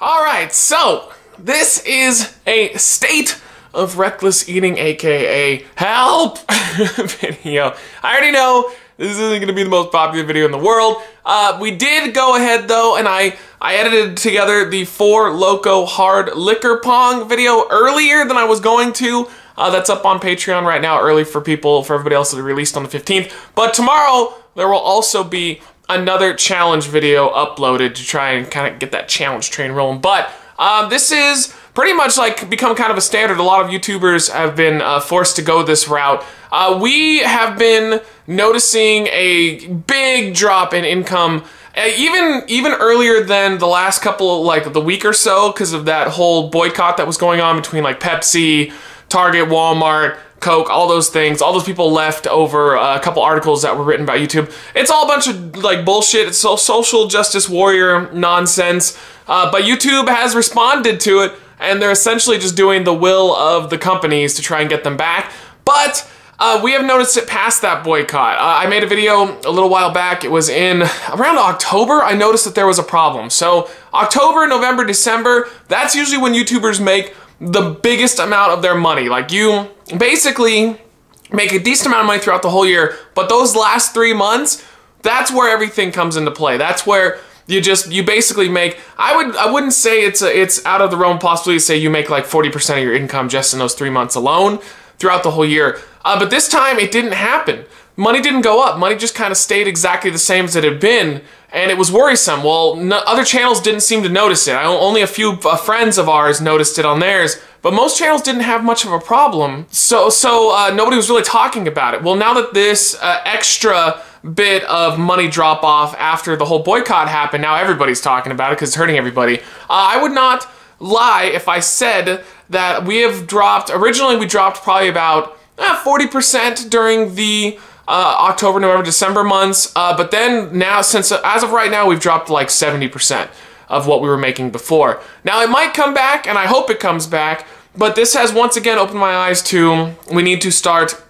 All right, so this is a state of reckless eating, aka help video. I already know this isn't going to be the most popular video in the world. We did go ahead though, and I edited together the 4 Loco Hard Liquor Pong video earlier than I was going to. That's up on Patreon right now, early for everybody else to be released on the 15th. But tomorrow, there will also be another challenge video uploaded to try and kind of get that challenge train rolling. But this is pretty much like become kind of a standard. A lot of YouTubers have been forced to go this route. We have been noticing a big drop in income even earlier than the last couple, like the week or so, because of that whole boycott that was going on between like Pepsi, Target, Walmart, Coke, all those things. All those people left over a couple articles that were written about YouTube. It's all a bunch of like bullshit. It's so social justice warrior nonsense. But YouTube has responded to it, and they're essentially just doing the will of the companies to try and get them back. But we have noticed it past that boycott. I made a video a little while back. It was in around October. I noticed that there was a problem. So October, November, December, that's usually when YouTubers make the biggest amount of their money. Like, you basically make a decent amount of money throughout the whole year, but those last 3 months, that's where everything comes into play. That's where you basically make, I wouldn't say it's out of the realm of possibility to say you make like 40% of your income just in those 3 months alone throughout the whole year. But this time it didn't happen. Money didn't go up. Money just kind of stayed exactly the same as it had been, and it was worrisome. Well, other channels didn't seem to notice it. Only a few friends of ours noticed it on theirs, but most channels didn't have much of a problem. So nobody was really talking about it. Well, now that this extra bit of money drop off after the whole boycott happened, now everybody's talking about it because it's hurting everybody. I would not lie if I said that we have dropped, originally we dropped probably about 40% during the October, November, December months, but then now, as of right now, we've dropped like 70% of what we were making before. Now, it might come back, and I hope it comes back, but this has once again opened my eyes to, we need to start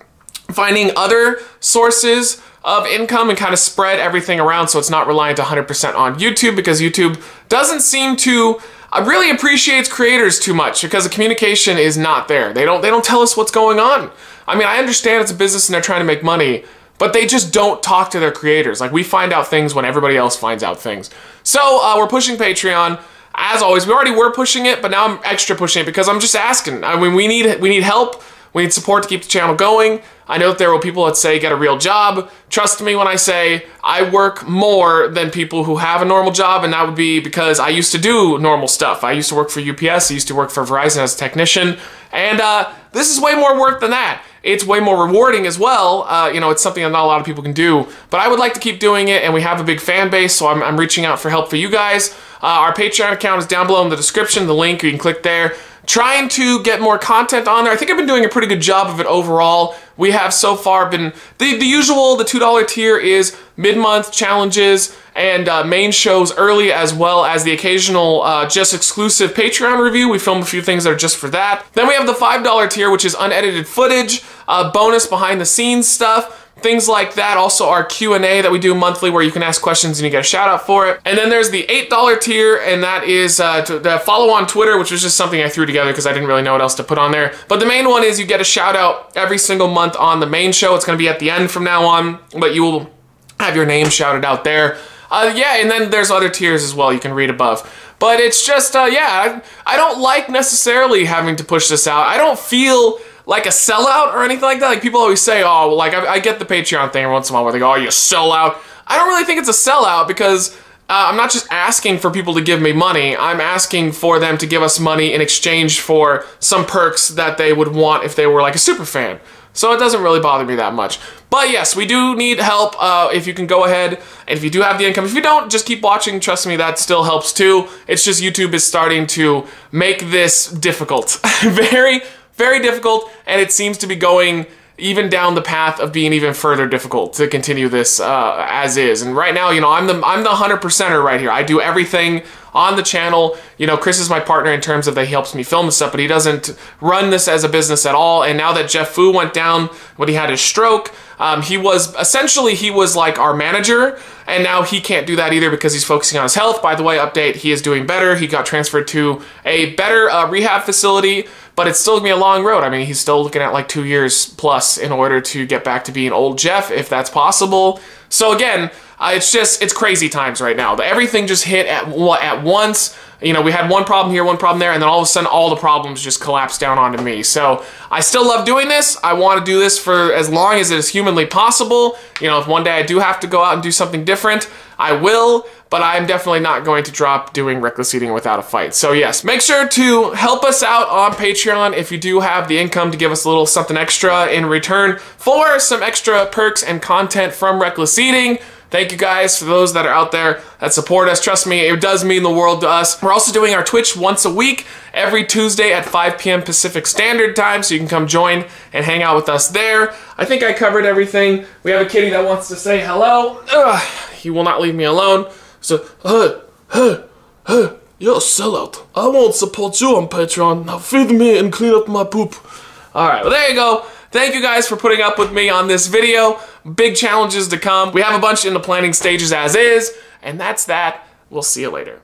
finding other sources of income and kind of spread everything around so it's not reliant 100% on YouTube, because YouTube doesn't seem to really appreciates creators too much, because the communication is not there. They don't tell us what's going on. I mean, I understand it's a business and they're trying to make money, but they just don't talk to their creators. Like, we find out things when everybody else finds out things. So we're pushing Patreon. As always, we already were pushing it, but now I'm extra pushing it because I'm just asking. I mean, we need help. We need support to keep the channel going. I know that there will people that say get a real job. Trust me when I say I work more than people who have a normal job, and that would be because I used to do normal stuff. I used to work for UPS, I used to work for Verizon as a technician, and this is way more work than that. It's way more rewarding as well. You know, it's something that not a lot of people can do, but I would like to keep doing it, and we have a big fan base, so I'm reaching out for help for you guys. Our Patreon account is down below in the description, the link, you can click there. Trying to get more content on there. I think I've been doing a pretty good job of it overall. We have so far been, the usual, the $2 tier is mid-month challenges and main shows early, as well as the occasional just exclusive Patreon review. We film a few things that are just for that. Then we have the $5 tier, which is unedited footage, bonus behind the scenes stuff, things like that. Also our Q&A that we do monthly, where you can ask questions and you get a shout out for it. And then there's the $8 tier, and that is to follow on Twitter, which was just something I threw together because I didn't really know what else to put on there. But the main one is you get a shout out every single month on the main show. It's going to be at the end from now on, but you will have your name shouted out there. Yeah, and then there's other tiers as well you can read above. But it's just, yeah, I don't like necessarily having to push this out. I don't feel like a sellout or anything like that. Like, people always say, oh, well, like, I get the Patreon thing every once in a while where they go, oh, you sellout. I don't really think it's a sellout, because I'm not just asking for people to give me money. I'm asking for them to give us money in exchange for some perks that they would want if they were like a super fan. So it doesn't really bother me that much. But yes, we do need help. If you can go ahead, and if you do have the income. If you don't, just keep watching. Trust me, that still helps too. It's just YouTube is starting to make this difficult. Very, very difficult, and it seems to be going even down the path of being even further difficult to continue this as is. And right now, you know, I'm the 100%er right here. I do everything on the channel. You know, Chris is my partner in terms of that he helps me film and stuff, but he doesn't run this as a business at all. And now that Jeff Fu went down when he had his stroke, he was like our manager, and now he can't do that either because he's focusing on his health. By the way, update, he is doing better. He got transferred to a better rehab facility, but it's still gonna be a long road. I mean, he's still looking at like 2 years plus in order to get back to being old Jeff, if that's possible. So again, it's crazy times right now. Everything just hit at once. You know, we had one problem here, one problem there, and then all of a sudden all the problems just collapsed down onto me. So I still love doing this. I want to do this for as long as it is humanly possible. You know, if one day I do have to go out and do something different, I will, but I'm definitely not going to drop doing Reckless Eating without a fight. So yes, make sure to help us out on Patreon if you do have the income to give us a little something extra in return for some extra perks and content from Reckless Eating. Thank you guys for those that are out there that support us. Trust me, it does mean the world to us. We're also doing our Twitch once a week, every Tuesday at 5 p.m. Pacific Standard Time, so you can come join and hang out with us there. I think I covered everything. We have a kitty that wants to say hello. He will not leave me alone. So, hey, you're a sellout. I won't support you on Patreon. Now feed me and clean up my poop. All right, well, there you go. Thank you guys for putting up with me on this video. Big challenges to come. We have a bunch in the planning stages as is, and that's that. We'll see you later.